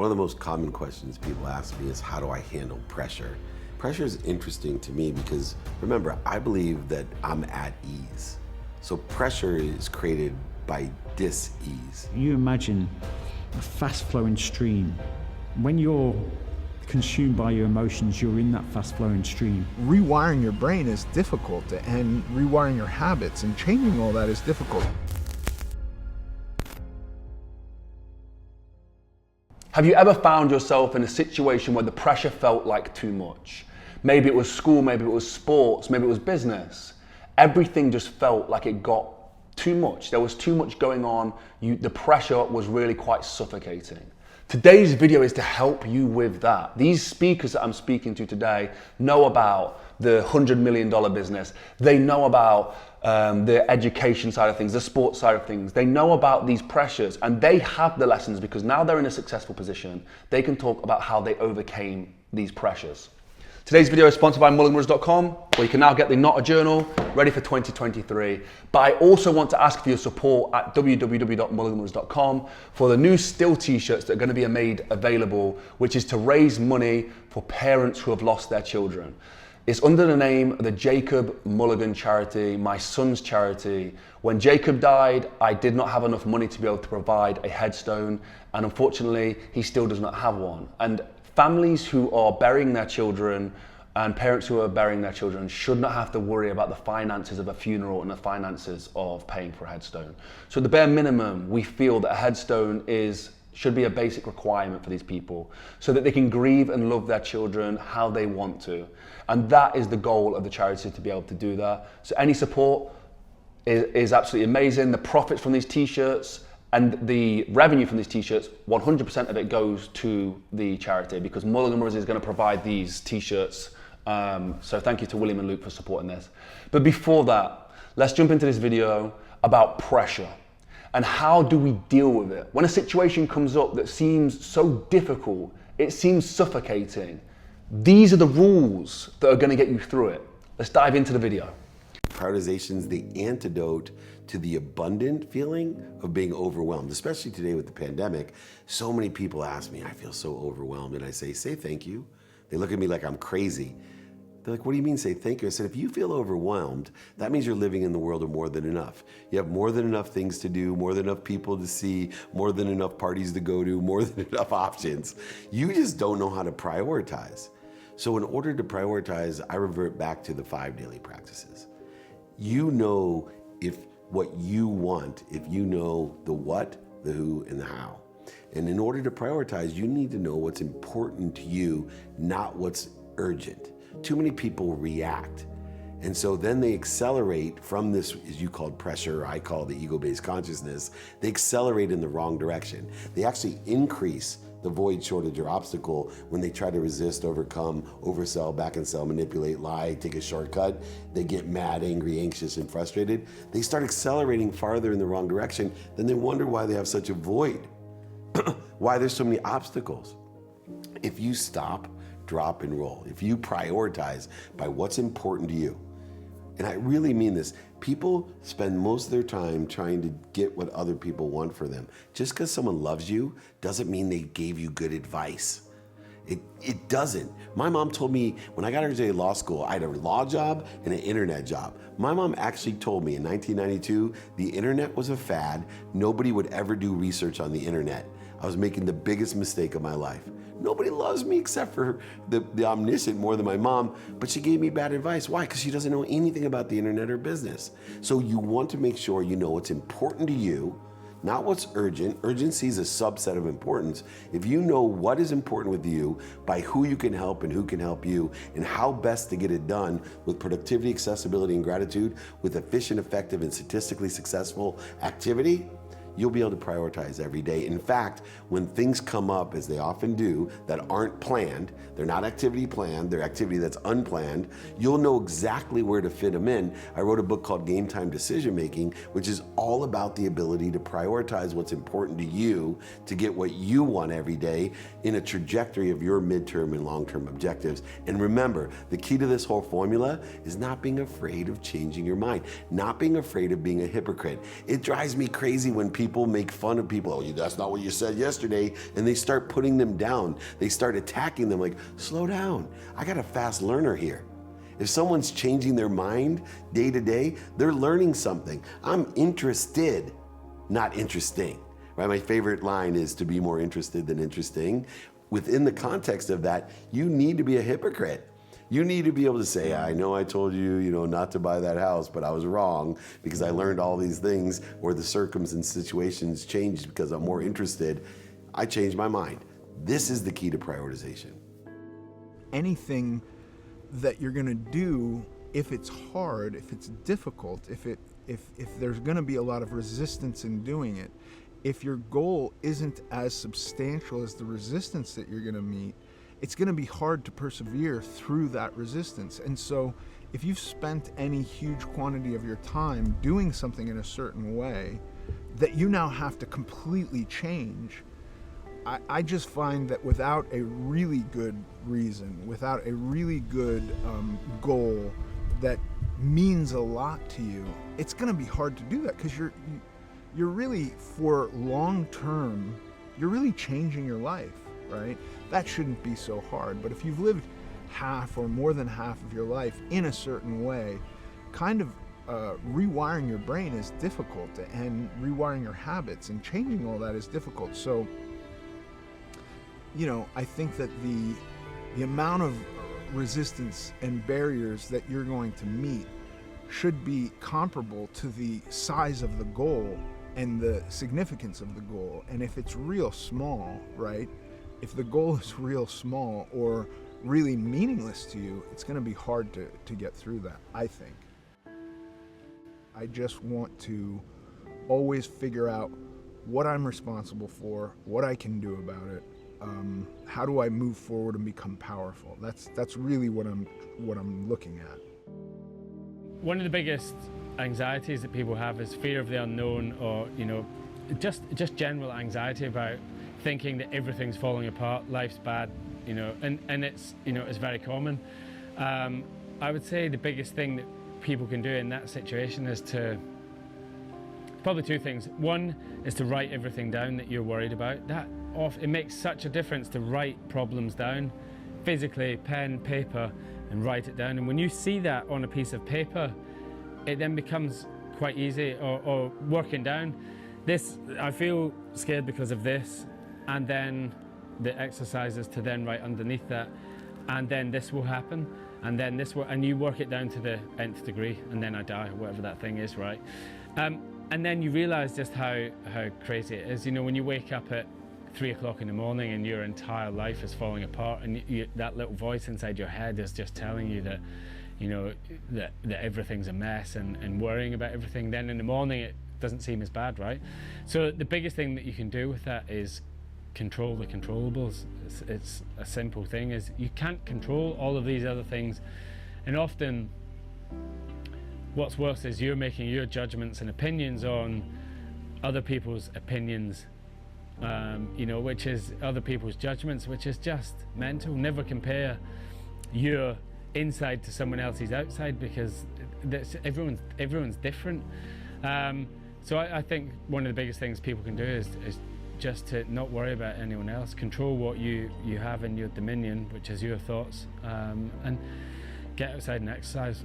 One of the most common questions people ask me is, how do I handle pressure? Pressure is interesting to me because, remember, I believe that I'm at ease. So pressure is created by dis-ease. You imagine a fast-flowing stream. When you're consumed by your emotions, you're in that fast-flowing stream. Rewiring your brain is difficult, and rewiring your habits and changing all that is difficult. Have you ever found yourself in a situation where the pressure felt like too much? Maybe it was school, maybe it was sports, maybe it was business. Everything just felt like it got too much. There was too much going on. The pressure was really quite suffocating. Today's video is to help you with that. These speakers that I'm speaking to today know about the $100 million business. They know about the education side of things, the sports side of things. They know about these pressures, and they have the lessons because now they're in a successful position. They can talk about how they overcame these pressures. Today's video is sponsored by mulligan.com, where you can now get the Not a Journal ready for 2023. But I also want to ask for your support at www.mulligan.com for the new Still t-shirts that are going to be made available, which is to raise money for parents who have lost their children. It's under the name of the Jacob Mulligan charity, my son's charity. When Jacob died, I did not have enough money to be able to provide a headstone, and unfortunately, he still does not have one. And families who are burying their children and parents who are burying their children should not have to worry about the finances of a funeral and the finances of paying for a headstone. So the bare minimum, we feel that a headstone should be a basic requirement for these people so that they can grieve and love their children how they want to. And that is the goal of the charity, to be able to do that. So any support is absolutely amazing. The profits from these t-shirts and the revenue from these t-shirts, 100% of it goes to the charity because Mulligan Brothers is going to provide these t-shirts. So thank you to William and Luke for supporting this. But before that, let's jump into this video about pressure and how do we deal with it. When a situation comes up that seems so difficult, it seems suffocating, these are the rules that are going to get you through it. Let's dive into the video. Prioritization is the antidote to the abundant feeling of being overwhelmed, especially today with the pandemic. So many people ask me, I feel so overwhelmed, and I say thank you. They look at me like I'm crazy. They're like, what do you mean say thank you? I said, if you feel overwhelmed, that means you're living in the world of more than enough. You have more than enough things to do, more than enough people to see, more than enough parties to go to, more than enough options. You just don't know how to prioritize. So in order to prioritize, I revert back to the 5 daily practices. You know if what you want, if you know the what, the who, and the how. And in order to prioritize, you need to know what's important to you, not what's urgent. Too many people react. And so then they accelerate from this, as you called pressure, I call the ego-based consciousness, they accelerate in the wrong direction. They actually increase the void, shortage, or obstacle when they try to resist, overcome, oversell, back and sell, manipulate, lie, take a shortcut. They get mad, angry, anxious, and frustrated. They start accelerating farther in the wrong direction. Then they wonder why they have such a void, why there's so many obstacles. If you stop, drop, and roll, if you prioritize by what's important to you, and I really mean this, people spend most of their time trying to get what other people want for them. Just because someone loves you doesn't mean they gave you good advice. It doesn't. My mom told me when I got into law school, I had a law job and an internet job. My mom actually told me in 1992, the internet was a fad. Nobody would ever do research on the internet. I was making the biggest mistake of my life. Nobody loves me except for the omniscient more than my mom, but she gave me bad advice. Why? Because she doesn't know anything about the internet or business. So you want to make sure you know what's important to you, not what's urgent. Urgency is a subset of importance. If you know what is important with you, by who you can help and who can help you, and how best to get it done with productivity, accessibility, and gratitude, with efficient, effective, and statistically successful activity, you'll be able to prioritize every day. In fact, when things come up, as they often do, that aren't planned, they're not activity planned, they're activity that's unplanned, you'll know exactly where to fit them in. I wrote a book called Game Time Decision Making, which is all about the ability to prioritize what's important to you to get what you want every day in a trajectory of your midterm and long-term objectives. And remember, the key to this whole formula is not being afraid of changing your mind, not being afraid of being a hypocrite. It drives me crazy when people make fun of people. Oh, that's not what you said yesterday. And they start putting them down. They start attacking them like, slow down. I got a fast learner here. If someone's changing their mind day to day, they're learning something. I'm interested, not interesting. Right? My favorite line is to be more interested than interesting. Within the context of that, you need to be a hypocrite. You need to be able to say, I know I told you, not to buy that house, but I was wrong because I learned all these things, or the circumstances and situations changed because I'm more interested. I changed my mind. This is the key to prioritization. Anything that you're gonna do, if it's hard, if it's difficult, if there's gonna be a lot of resistance in doing it, if your goal isn't as substantial as the resistance that you're gonna meet, it's gonna be hard to persevere through that resistance. And so if you've spent any huge quantity of your time doing something in a certain way that you now have to completely change, I just find that without a really good reason, without a really good goal that means a lot to you, it's gonna be hard to do that, because you're really, for long term, you're really changing your life, right? That shouldn't be so hard. But if you've lived half or more than half of your life in a certain way, kind of rewiring your brain is difficult, and rewiring your habits and changing all that is difficult. So, I think that the amount of resistance and barriers that you're going to meet should be comparable to the size of the goal and the significance of the goal. And if it's real small, right? If the goal is real small or really meaningless to you, it's going to be hard to get through that, I think. I just want to always figure out what I'm responsible for, what I can do about it. How do I move forward and become powerful? That's really what I'm looking at. One of the biggest anxieties that people have is fear of the unknown, or just general anxiety about thinking that everything's falling apart, life's bad, and it's it's very common. I would say the biggest thing that people can do in that situation is probably two things. One is to write everything down that you're worried about. It makes such a difference to write problems down, physically, pen, paper, and write it down. And when you see that on a piece of paper, it then becomes quite easy, or working down. I feel scared because of this, and then the exercises to then write underneath that, and then this will happen, and then this will, and you work it down to the nth degree, and then I die, whatever that thing is, right? And then you realize just how crazy it is. When you wake up at 3 o'clock in the morning and your entire life is falling apart, and that little voice inside your head is just telling you that, that everything's a mess, and worrying about everything. Then in the morning it doesn't seem as bad, right? So the biggest thing that you can do with that is control the controllables. It's a simple thing. Is you can't control all of these other things, and often what's worse is you're making your judgments and opinions on other people's opinions, which is other people's judgments, which is just mental. Never compare your inside to someone else's outside, because everyone's different. So I think one of the biggest things people can do is just to not worry about anyone else. Control what you have in your dominion, which is your thoughts, and get outside and exercise.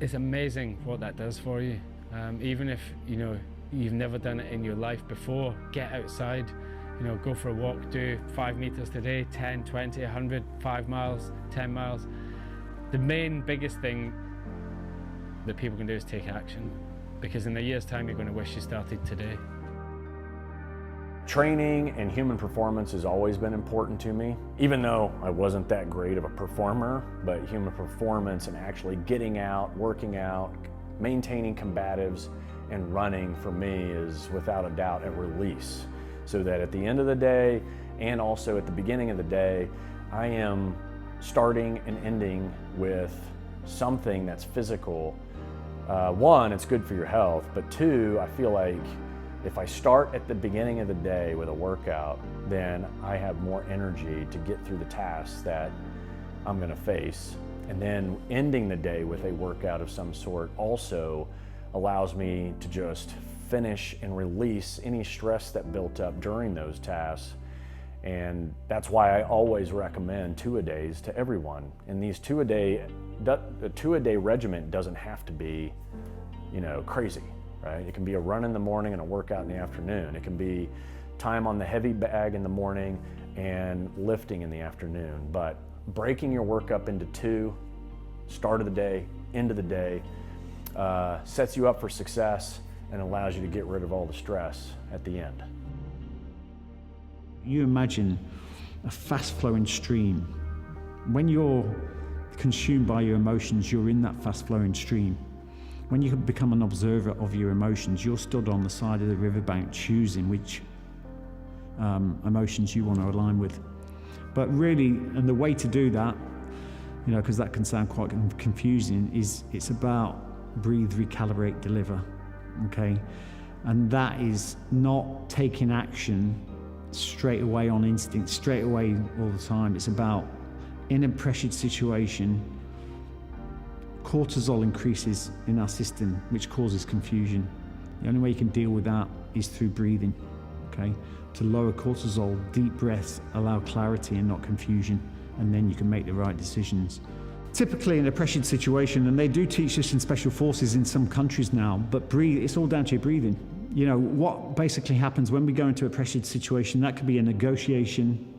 It's amazing what that does for you. Even if you've never done it in your life before, get outside. Go for a walk, do 5 meters today, 10, 20, 100, 5 miles, 10 miles. The biggest thing that people can do is take action, because in a year's time you're going to wish you started today. Training and human performance has always been important to me, even though I wasn't that great of a performer. But human performance and actually getting out, working out, maintaining combatives, and running for me is without a doubt a release. So that at the end of the day, and also at the beginning of the day, I am starting and ending with something that's physical. One, it's good for your health, but two, I feel like if I start at the beginning of the day with a workout, then I have more energy to get through the tasks that I'm gonna face. And then ending the day with a workout of some sort also allows me to just finish and release any stress that built up during those tasks. And that's why I always recommend 2-a-days to everyone. And these a 2-a-day regimen doesn't have to be, crazy, right? It can be a run in the morning and a workout in the afternoon. It can be time on the heavy bag in the morning and lifting in the afternoon. But breaking your work up into 2, start of the day, end of the day, sets you up for success and allows you to get rid of all the stress at the end. You imagine a fast-flowing stream. When you're consumed by your emotions, you're in that fast-flowing stream. When you become an observer of your emotions, you're stood on the side of the riverbank choosing which emotions you want to align with. But really, and the way to do that, because that can sound quite confusing, is it's about breathe, recalibrate, deliver, okay? And that is not taking action straight away on instinct, straight away all the time. It's about, in a pressured situation, cortisol increases in our system, which causes confusion. The only way you can deal with that is through breathing, okay? To lower cortisol, deep breaths allow clarity and not confusion, and then you can make the right decisions. Typically in a pressured situation, and they do teach this in special forces in some countries now, but breathe, it's all down to your breathing. What basically happens when we go into a pressured situation, that could be a negotiation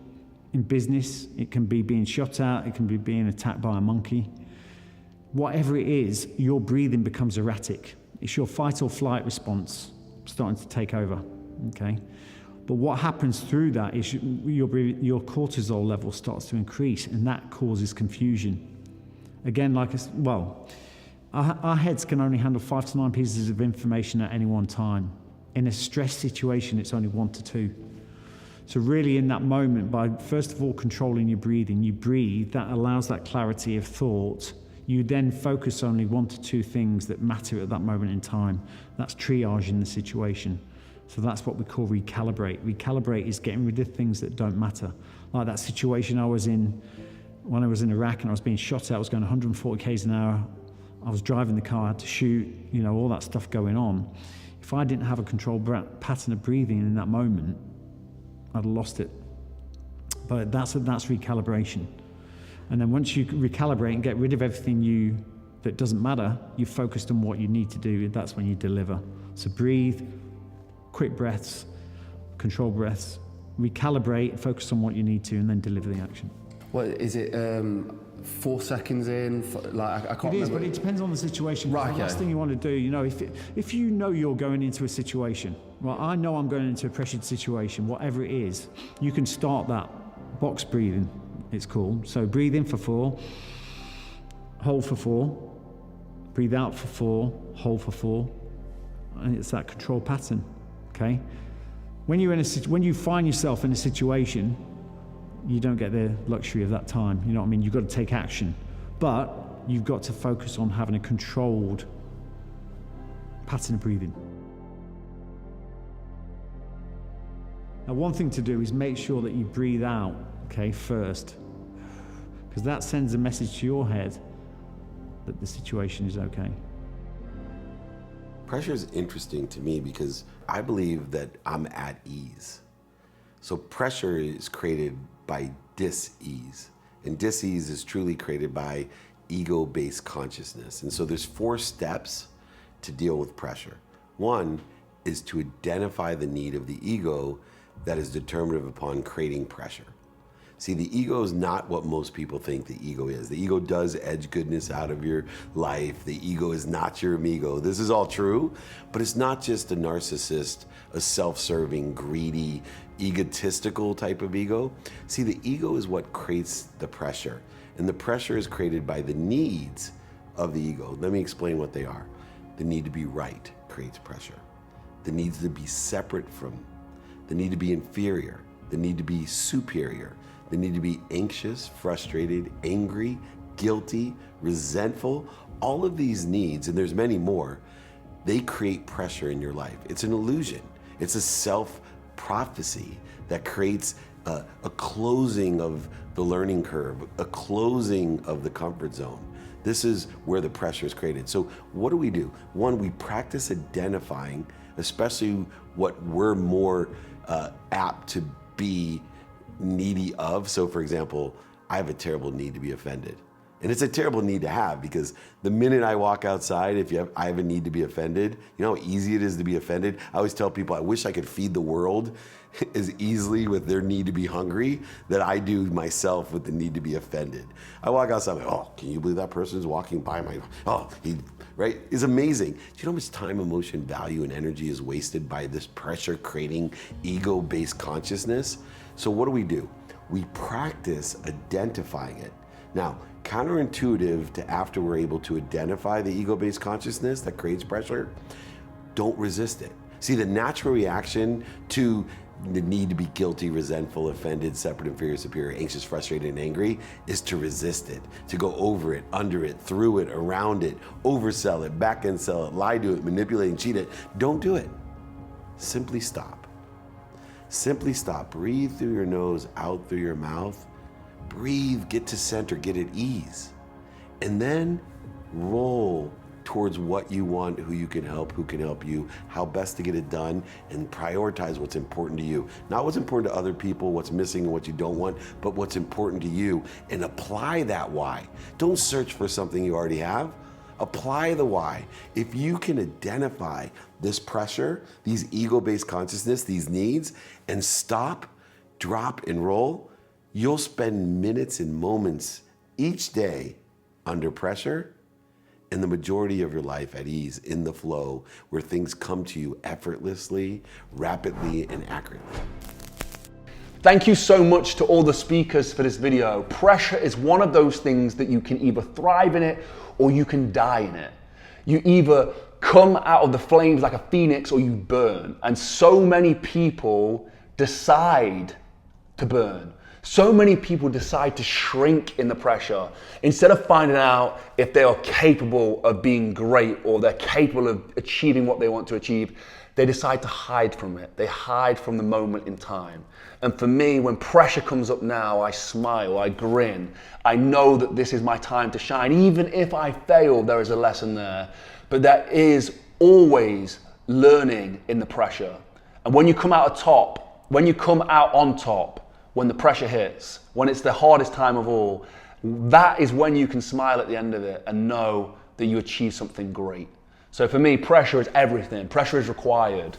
in business, it can be being shot at, it can be being attacked by a monkey. Whatever it is, your breathing becomes erratic. It's your fight or flight response starting to take over, okay? But what happens through that is your cortisol level starts to increase, and that causes confusion. Again, our heads can only handle 5 to 9 pieces of information at any one time. In a stress situation, it's only 1 to 2. So really in that moment, by first of all controlling your breathing, you breathe, that allows that clarity of thought. You then focus only 1 to 2 things that matter at that moment in time. That's triaging the situation. So that's what we call recalibrate. Recalibrate is getting rid of things that don't matter. Like that situation I was in when I was in Iraq and I was being shot at, I was going 140 k's an hour. I was driving the car, I had to shoot, all that stuff going on. If I didn't have a controlled pattern of breathing in that moment, I'd have lost it. But that's recalibration. And then once you recalibrate and get rid of everything that doesn't matter, you're focused on what you need to do, that's when you deliver. So breathe, quick breaths, controlled breaths, recalibrate, focus on what you need to, and then deliver the action. What is it? 4 seconds in? I can't remember. It is, but it depends on the situation. Right, the last thing you want to do, if you know you're going into a situation, well, I know I'm going into a pressured situation, whatever it is, you can start that box breathing, it's called. So breathe in for 4, hold for 4, breathe out for 4, hold for 4, and it's that control pattern, okay? When you find yourself in a situation, you don't get the luxury of that time, you know what I mean? You've got to take action, but you've got to focus on having a controlled pattern of breathing. Now, one thing to do is make sure that you breathe out, okay, first, because that sends a message to your head that the situation is okay. Pressure is interesting to me because I believe that I'm at ease. So pressure is created by dis-ease, and dis-ease is truly created by ego-based consciousness. And so there's 4 steps to deal with pressure. One is to identify the need of the ego that is determinative upon creating pressure. See, the ego is not what most people think the ego is. The ego does edge goodness out of your life. The ego is not your amigo. This is all true, but it's not just a narcissist, a self-serving, greedy, egotistical type of ego. See, the ego is what creates the pressure, and the pressure is created by the needs of the ego. Let me explain what they are. The need to be right creates pressure. The needs to be separate from, the need to be inferior, the need to be superior, the need to be anxious, frustrated, angry, guilty, resentful. All of these needs, and there's many more, they create pressure in your life. It's an illusion. It's a self-prophecy that creates a closing of the learning curve, a closing of the comfort zone. This is where the pressure is created. So what do? 1, we practice identifying especially what we're more apt to be needy of. So for example, I have a terrible need to be offended. And it's a terrible need to have, because the minute I walk outside, I have a need to be offended. You know how easy it is to be offended? I always tell people I wish I could feed the world as easily with their need to be hungry that I do myself with the need to be offended. I walk outside, I'm like, oh, can you believe that person's walking by right? It's amazing. Do you know how much time, emotion, value, and energy is wasted by this pressure creating ego-based consciousness? So what do? We practice identifying it. Now, counterintuitive to after we're able to identify the ego-based consciousness that creates pressure, don't resist it. See, the natural reaction to the need to be guilty, resentful, offended, separate, inferior, superior, anxious, frustrated, and angry is to resist it, to go over it, under it, through it, around it, oversell it, back end sell it, lie to it, manipulate and cheat it. Don't do it. Simply stop. Simply stop. Breathe through your nose, out through your mouth. Breathe, get to center, get at ease. And then roll towards what you want, who you can help, who can help you, how best to get it done, and prioritize what's important to you. Not what's important to other people, what's missing and what you don't want, but what's important to you, and apply that why. Don't search for something you already have. Apply the why. If you can identify this pressure, these ego-based consciousness, these needs, and stop, drop, and roll, you'll spend minutes and moments each day under pressure, and the majority of your life at ease, in the flow, where things come to you effortlessly, rapidly, and accurately. Thank you so much to all the speakers for this video. Pressure is one of those things that you can either thrive in it or you can die in it. You either come out of the flames like a phoenix or you burn. And so many people decide to burn. So many people decide to shrink in the pressure instead of finding out if they are capable of being great or they're capable of achieving what they want to achieve. They decide to hide from it. They hide from the moment in time. And for me, when pressure comes up now, I smile, I grin. I know that this is my time to shine. Even if I fail, there is a lesson there. But there is always learning in the pressure. And when you come out on top, when the pressure hits, when it's the hardest time of all, that is when you can smile at the end of it and know that you achieved something great. So for me, pressure is everything. Pressure is required.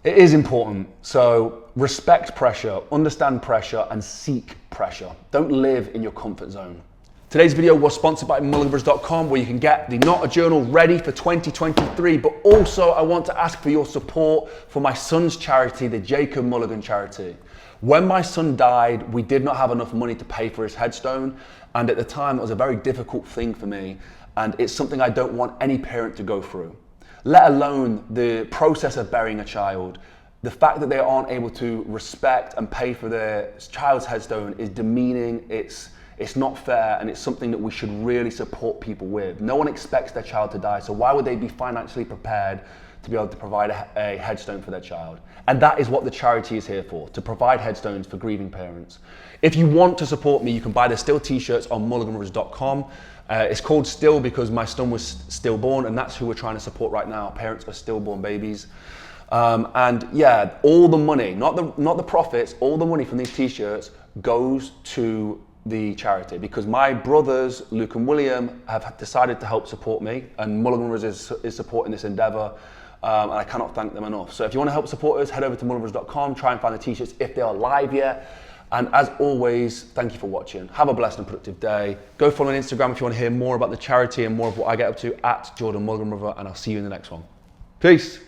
It is important. So respect pressure, understand pressure, and seek pressure. Don't live in your comfort zone. Today's video was sponsored by mulliganbrothers.com, where you can get the Not a Journal ready for 2023, but also I want to ask for your support for my son's charity, the Jacob Mulligan charity. When my son died, we did not have enough money to pay for his headstone, and at the time it was a very difficult thing for me, and it's something I don't want any parent to go through. Let alone the process of burying a child. The fact that they aren't able to respect and pay for their child's headstone is demeaning, it's not fair, and it's something that we should really support people with. No one expects their child to die, so why would they be financially prepared to be able to provide a headstone for their child? And that is what the charity is here for, to provide headstones for grieving parents. If you want to support me, you can buy the Still t-shirts on mulliganbrothers.com. It's called Still because my son was stillborn, and that's who we're trying to support right now, parents of stillborn babies. And yeah, all the money, not the profits, all the money from these t-shirts goes to the charity, because my brothers, Luke and William, have decided to help support me, and Mulligan Brothers is supporting this endeavor. And I cannot thank them enough. So if you want to help support us, head over to mulliganbrothers.com, try and find the t-shirts if they are live yet. And as always, thank you for watching. Have a blessed and productive day. Go follow me on Instagram if you want to hear more about the charity and more of what I get up to, @Jordan Mulligan Brother, and I'll see you in the next one. Peace.